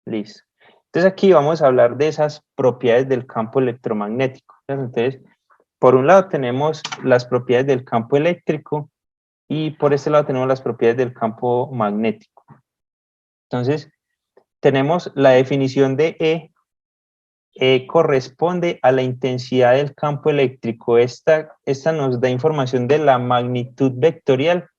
Listo. Entonces aquí vamos a hablar de esas propiedades del campo electromagnético, ¿cierto? Entonces, por un lado tenemos las propiedades del campo eléctrico y por este lado tenemos las propiedades del campo magnético. Entonces, tenemos la definición de corresponde a la intensidad del campo eléctrico. Esta nos da información de la magnitud vectorial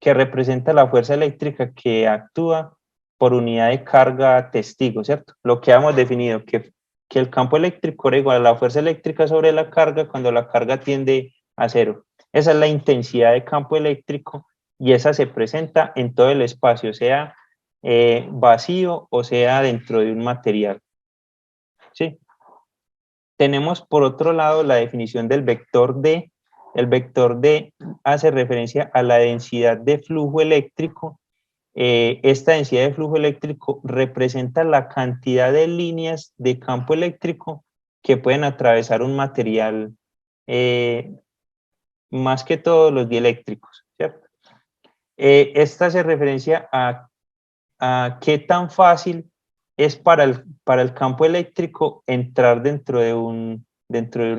que representa la fuerza eléctrica que actúa por unidad de carga testigo, ¿cierto? Lo que hemos definido, que el campo eléctrico era igual a la fuerza eléctrica sobre la carga cuando la carga tiende a cero. Esa es la intensidad de campo eléctrico y esa se presenta en todo el espacio, sea vacío o sea dentro de un material, ¿sí? Tenemos por otro lado la definición del vector D. El vector D hace referencia a la densidad de flujo eléctrico. Esta densidad de flujo eléctrico representa la cantidad de líneas de campo eléctrico que pueden atravesar un material, más que todos los dieléctricos, ¿cierto? Esta hace referencia a qué tan fácil es para el campo eléctrico entrar dentro de un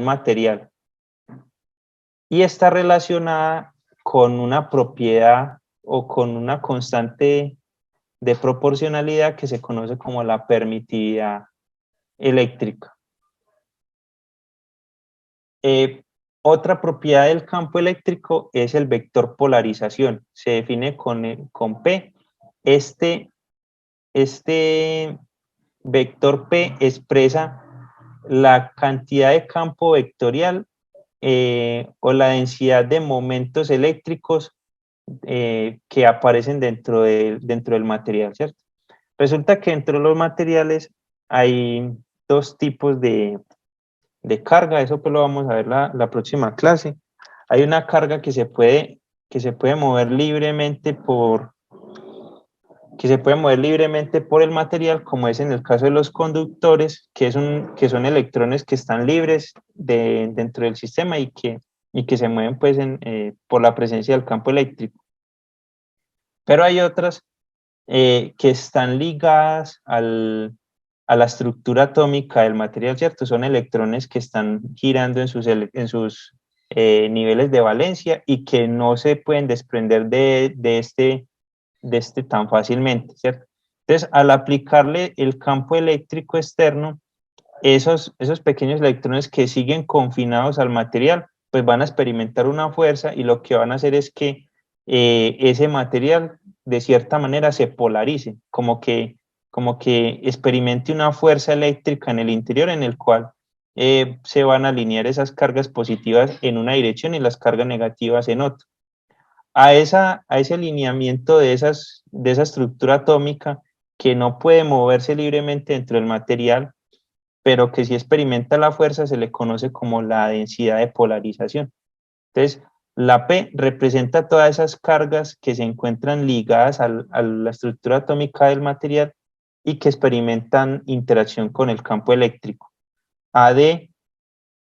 material. Y está relacionada con una propiedad o con una constante de proporcionalidad que se conoce como la permitividad eléctrica. Otra propiedad del campo eléctrico es el vector polarización. Se define con P. Este vector P expresa la cantidad de campo vectorial o la densidad de momentos eléctricos que aparecen dentro del material, ¿cierto? Resulta que dentro de los materiales hay dos tipos de carga, eso pues lo vamos a ver la próxima clase. Hay una carga que se puede mover libremente por el material, como es en el caso de los conductores, que son electrones que están libres dentro del sistema y que se mueven pues por la presencia del campo eléctrico. Pero hay otras que están ligadas a la estructura atómica del material, ¿cierto? Son electrones que están girando en sus niveles de valencia y que no se pueden desprender de este tan fácilmente, ¿cierto? Entonces, al aplicarle el campo eléctrico externo, esos pequeños electrones que siguen confinados al material, pues van a experimentar una fuerza y lo que van a hacer es que ese material de cierta manera se polarice, como que experimente una fuerza eléctrica en el interior en el cual se van a alinear esas cargas positivas en una dirección y las cargas negativas en otra. A ese alineamiento de esa estructura atómica que no puede moverse libremente dentro del material, pero que si experimenta la fuerza se le conoce como la densidad de polarización. Entonces, la P representa todas esas cargas que se encuentran ligadas a la estructura atómica del material y que experimentan interacción con el campo eléctrico. A D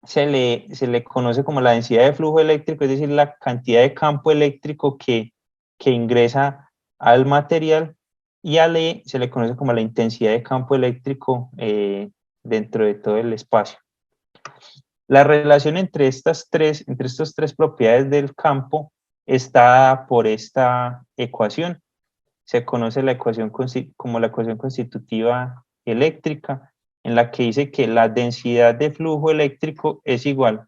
se le conoce como la densidad de flujo eléctrico, es decir, la cantidad de campo eléctrico que ingresa al material, y a E se le conoce como la intensidad de campo eléctrico dentro de todo el espacio. La relación entre estos tres propiedades del campo está por esta ecuación. Se conoce la ecuación como la ecuación constitutiva eléctrica, en la que dice que la densidad de flujo eléctrico es igual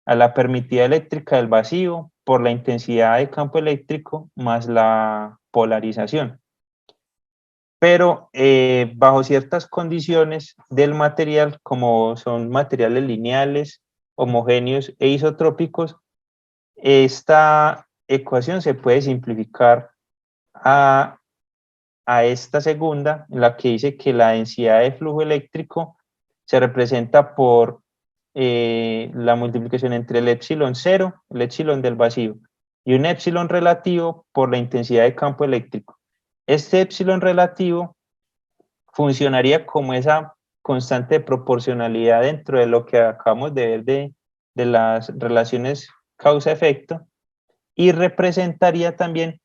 a la permitida eléctrica del vacío por la intensidad de campo eléctrico más la polarización. Pero bajo ciertas condiciones del material, como son materiales lineales, homogéneos e isotrópicos, esta ecuación se puede simplificar a, a esta segunda, en la que dice que la densidad de flujo eléctrico se representa por la multiplicación entre el epsilon cero, el epsilon del vacío, y un epsilon relativo por la intensidad de campo eléctrico. Este epsilon relativo funcionaría como esa constante de proporcionalidad dentro de lo que acabamos de ver de las relaciones causa-efecto, y representaría también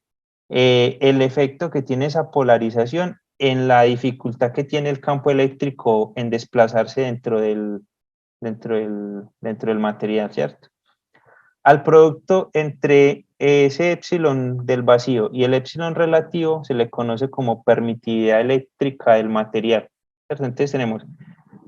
el efecto que tiene esa polarización en la dificultad que tiene el campo eléctrico en desplazarse dentro del material, ¿cierto? Al producto entre ese epsilon del vacío y el epsilon relativo se le conoce como permitividad eléctrica del material, ¿cierto? Entonces tenemos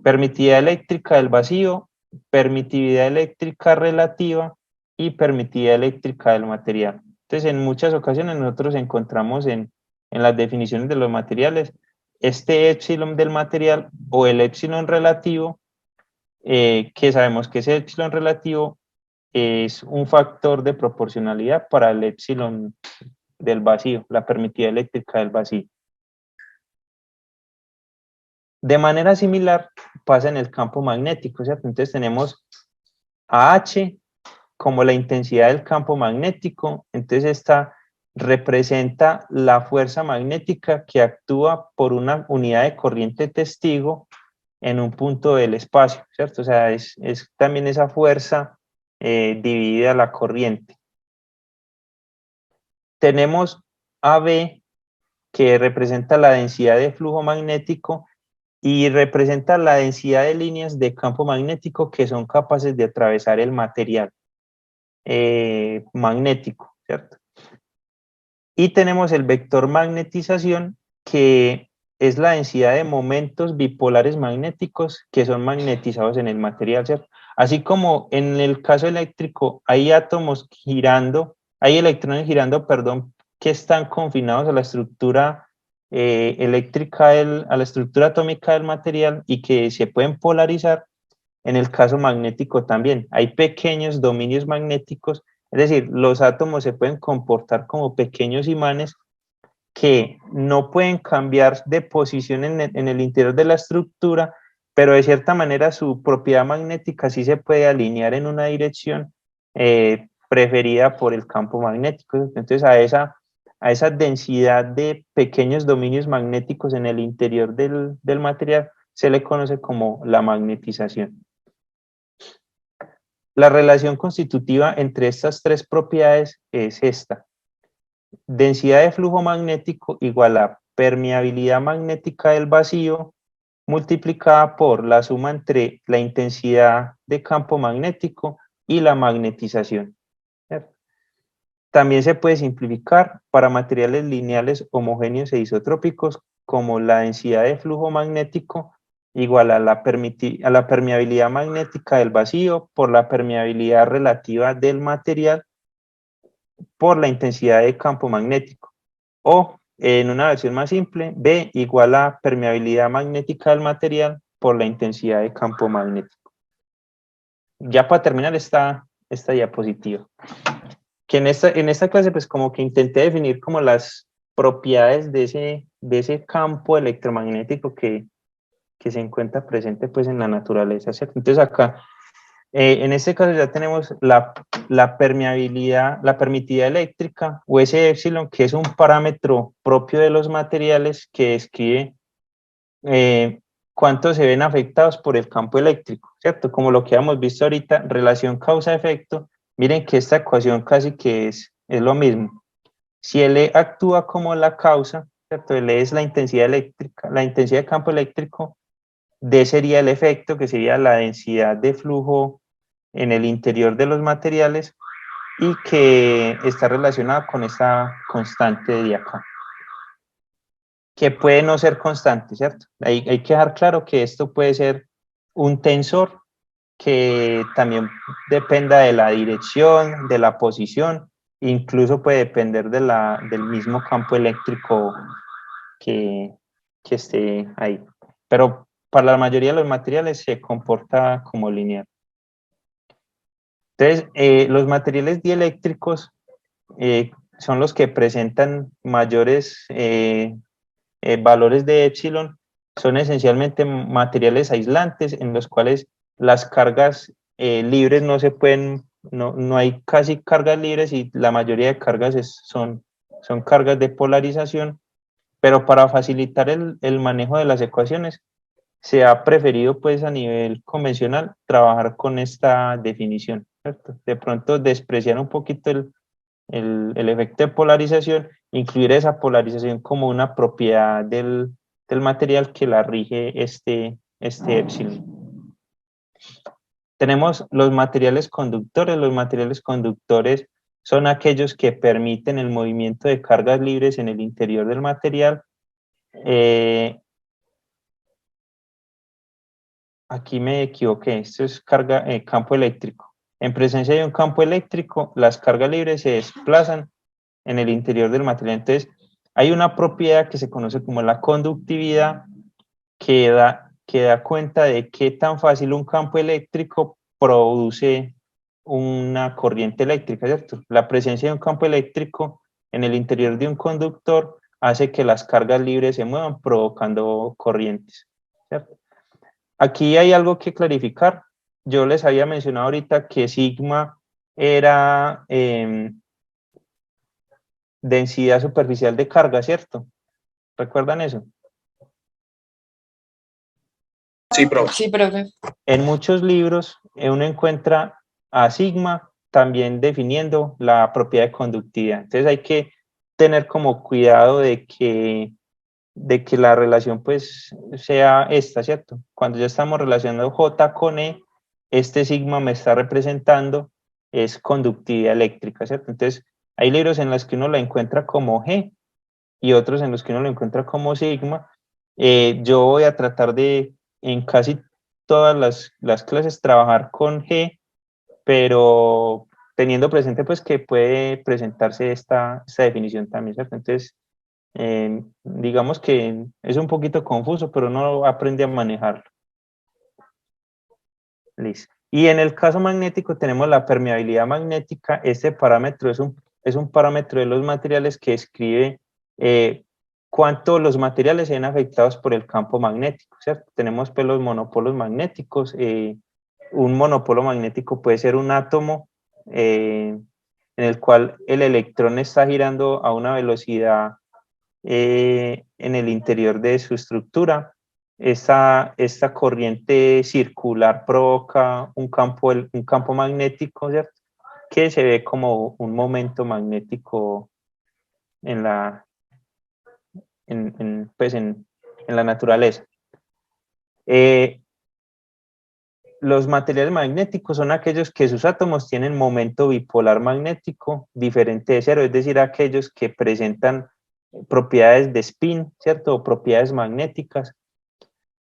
permitividad eléctrica del vacío, permitividad eléctrica relativa y permitividad eléctrica del material. Entonces, en muchas ocasiones nosotros encontramos en las definiciones de los materiales este epsilon del material o el epsilon relativo, que sabemos que ese epsilon relativo es un factor de proporcionalidad para el epsilon del vacío, la permitividad eléctrica del vacío. De manera similar pasa en el campo magnético, ¿cierto? Entonces tenemos a H como la intensidad del campo magnético, entonces esta representa la fuerza magnética que actúa por una unidad de corriente testigo en un punto del espacio, ¿cierto? O sea, es también esa fuerza dividida la corriente. Tenemos AB, que representa la densidad de flujo magnético y representa la densidad de líneas de campo magnético que son capaces de atravesar el material magnético, ¿cierto? Y tenemos el vector magnetización, que es la densidad de momentos bipolares magnéticos que son magnetizados en el material, ¿cierto? Así como en el caso eléctrico hay átomos girando, hay electrones girando, perdón, que están confinados a la estructura eléctrica, a la estructura atómica del material y que se pueden polarizar. En el caso magnético también hay pequeños dominios magnéticos, es decir, los átomos se pueden comportar como pequeños imanes que no pueden cambiar de posición en el interior de la estructura, pero de cierta manera su propiedad magnética sí se puede alinear en una dirección preferida por el campo magnético. Entonces a esa densidad de pequeños dominios magnéticos en el interior del material se le conoce como la magnetización. La relación constitutiva entre estas tres propiedades es esta. Densidad de flujo magnético igual a permeabilidad magnética del vacío multiplicada por la suma entre la intensidad de campo magnético y la magnetización. También se puede simplificar para materiales lineales homogéneos e isotrópicos como la densidad de flujo magnético igual a la permeabilidad magnética del vacío por la permeabilidad relativa del material por la intensidad de campo magnético. O, en una versión más simple, B igual a permeabilidad magnética del material por la intensidad de campo magnético. Ya para terminar esta diapositiva, que en esta clase pues como que intenté definir como las propiedades de ese campo electromagnético que se encuentra presente pues en la naturaleza, ¿cierto? Entonces acá, en este caso ya tenemos la permeabilidad, la permitividad eléctrica, o ese epsilon, que es un parámetro propio de los materiales que describe cuántos se ven afectados por el campo eléctrico, ¿cierto? Como lo que hemos visto ahorita, relación causa-efecto, miren que esta ecuación casi que es lo mismo. Si L actúa como la causa, ¿cierto? L es la intensidad eléctrica, la intensidad de campo eléctrico, D sería el efecto, que sería la densidad de flujo en el interior de los materiales y que está relacionada con esta constante de acá, que puede no ser constante, ¿cierto? Hay que dejar claro que esto puede ser un tensor que también dependa de la dirección, de la posición, incluso puede depender del mismo campo eléctrico que esté ahí. Pero para la mayoría de los materiales se comporta como lineal. Entonces, los materiales dieléctricos son los que presentan mayores valores de epsilon, son esencialmente materiales aislantes en los cuales las cargas libres no se pueden, no hay casi cargas libres y la mayoría de cargas son cargas de polarización, pero para facilitar el manejo de las ecuaciones se ha preferido pues a nivel convencional trabajar con esta definición, ¿cierto? De pronto despreciar un poquito el efecto de polarización, incluir esa polarización como una propiedad del material que la rige este epsilon. Tenemos los materiales conductores. Los materiales conductores son aquellos que permiten el movimiento de cargas libres en el interior del material. Aquí me equivoqué, esto es campo eléctrico. En presencia de un campo eléctrico, las cargas libres se desplazan en el interior del material. Entonces, hay una propiedad que se conoce como la conductividad que da cuenta de qué tan fácil un campo eléctrico produce una corriente eléctrica, ¿cierto? La presencia de un campo eléctrico en el interior de un conductor hace que las cargas libres se muevan provocando corrientes, ¿cierto? Aquí hay algo que clarificar. Yo les había mencionado ahorita que sigma era densidad superficial de carga, ¿cierto? ¿Recuerdan eso? Sí, profe. Sí, profe. En muchos libros uno encuentra a sigma también definiendo la propiedad de conductividad. Entonces hay que tener como cuidado de que la relación pues sea esta, ¿cierto? Cuando ya estamos relacionando J con E, este sigma me está representando es conductividad eléctrica, ¿cierto? Entonces hay libros en los que uno la encuentra como G y otros en los que uno lo encuentra como sigma. Yo voy a tratar de en casi todas las clases trabajar con G, pero teniendo presente pues que puede presentarse esta definición también, ¿cierto? Entonces, digamos que es un poquito confuso, pero uno aprende a manejarlo. Listo. Y en el caso magnético tenemos la permeabilidad magnética. Este parámetro es un parámetro de los materiales que describe cuánto los materiales se ven afectados por el campo magnético, ¿cierto? Tenemos pues los monopolos magnéticos. Un monopolo magnético puede ser un átomo en el cual el electrón está girando a una velocidad en el interior de su estructura. Esta corriente circular provoca un campo magnético, ¿cierto? Que se ve como un momento magnético en la, pues en la naturaleza. Los materiales magnéticos son aquellos que sus átomos tienen momento bipolar magnético diferente de cero, es decir, aquellos que presentan propiedades de spin, ¿cierto? O propiedades magnéticas.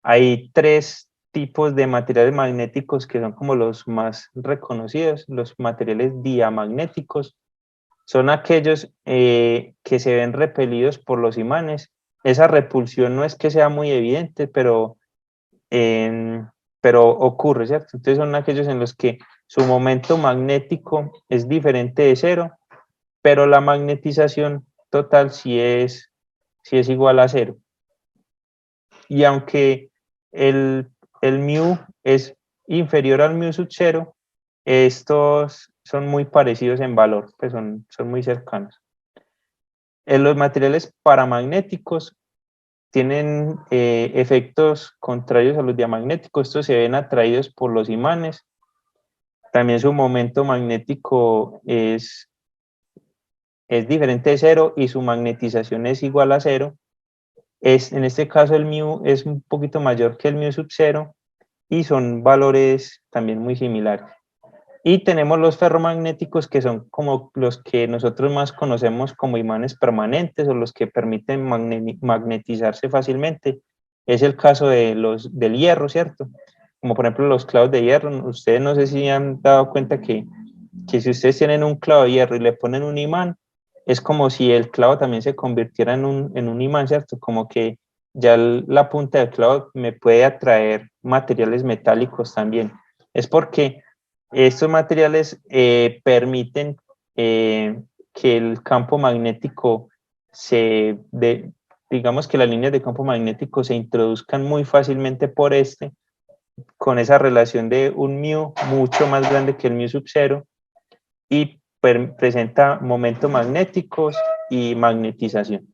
Hay tres tipos de materiales magnéticos que son como los más reconocidos. Los materiales diamagnéticos son aquellos que se ven repelidos por los imanes. Esa repulsión no es que sea muy evidente, pero ocurre, ¿cierto? Entonces son aquellos en los que su momento magnético es diferente de cero, pero la magnetización total sí es igual a cero. Y aunque el mu es inferior al mu sub cero, estos son muy parecidos en valor, pues son muy cercanos. Los materiales paramagnéticos tienen efectos contrarios a los diamagnéticos. Estos se ven atraídos por los imanes. También su momento magnético es diferente de cero y su magnetización es igual a cero. En este caso el mu es un poquito mayor que el mu sub cero y son valores también muy similares. Y tenemos los ferromagnéticos, que son como los que nosotros más conocemos como imanes permanentes o los que permiten magnetizarse fácilmente. Es el caso del hierro, ¿cierto? Como por ejemplo los clavos de hierro. Ustedes no sé si han dado cuenta que si ustedes tienen un clavo de hierro y le ponen un imán, es como si el clavo también se convirtiera en un imán, ¿cierto? Como que ya la punta del clavo me puede atraer materiales metálicos también. Es porque estos materiales permiten que el campo magnético digamos que las líneas de campo magnético se introduzcan muy fácilmente por con esa relación de un mu mucho más grande que el mu sub cero y presenta momentos magnéticos y magnetización.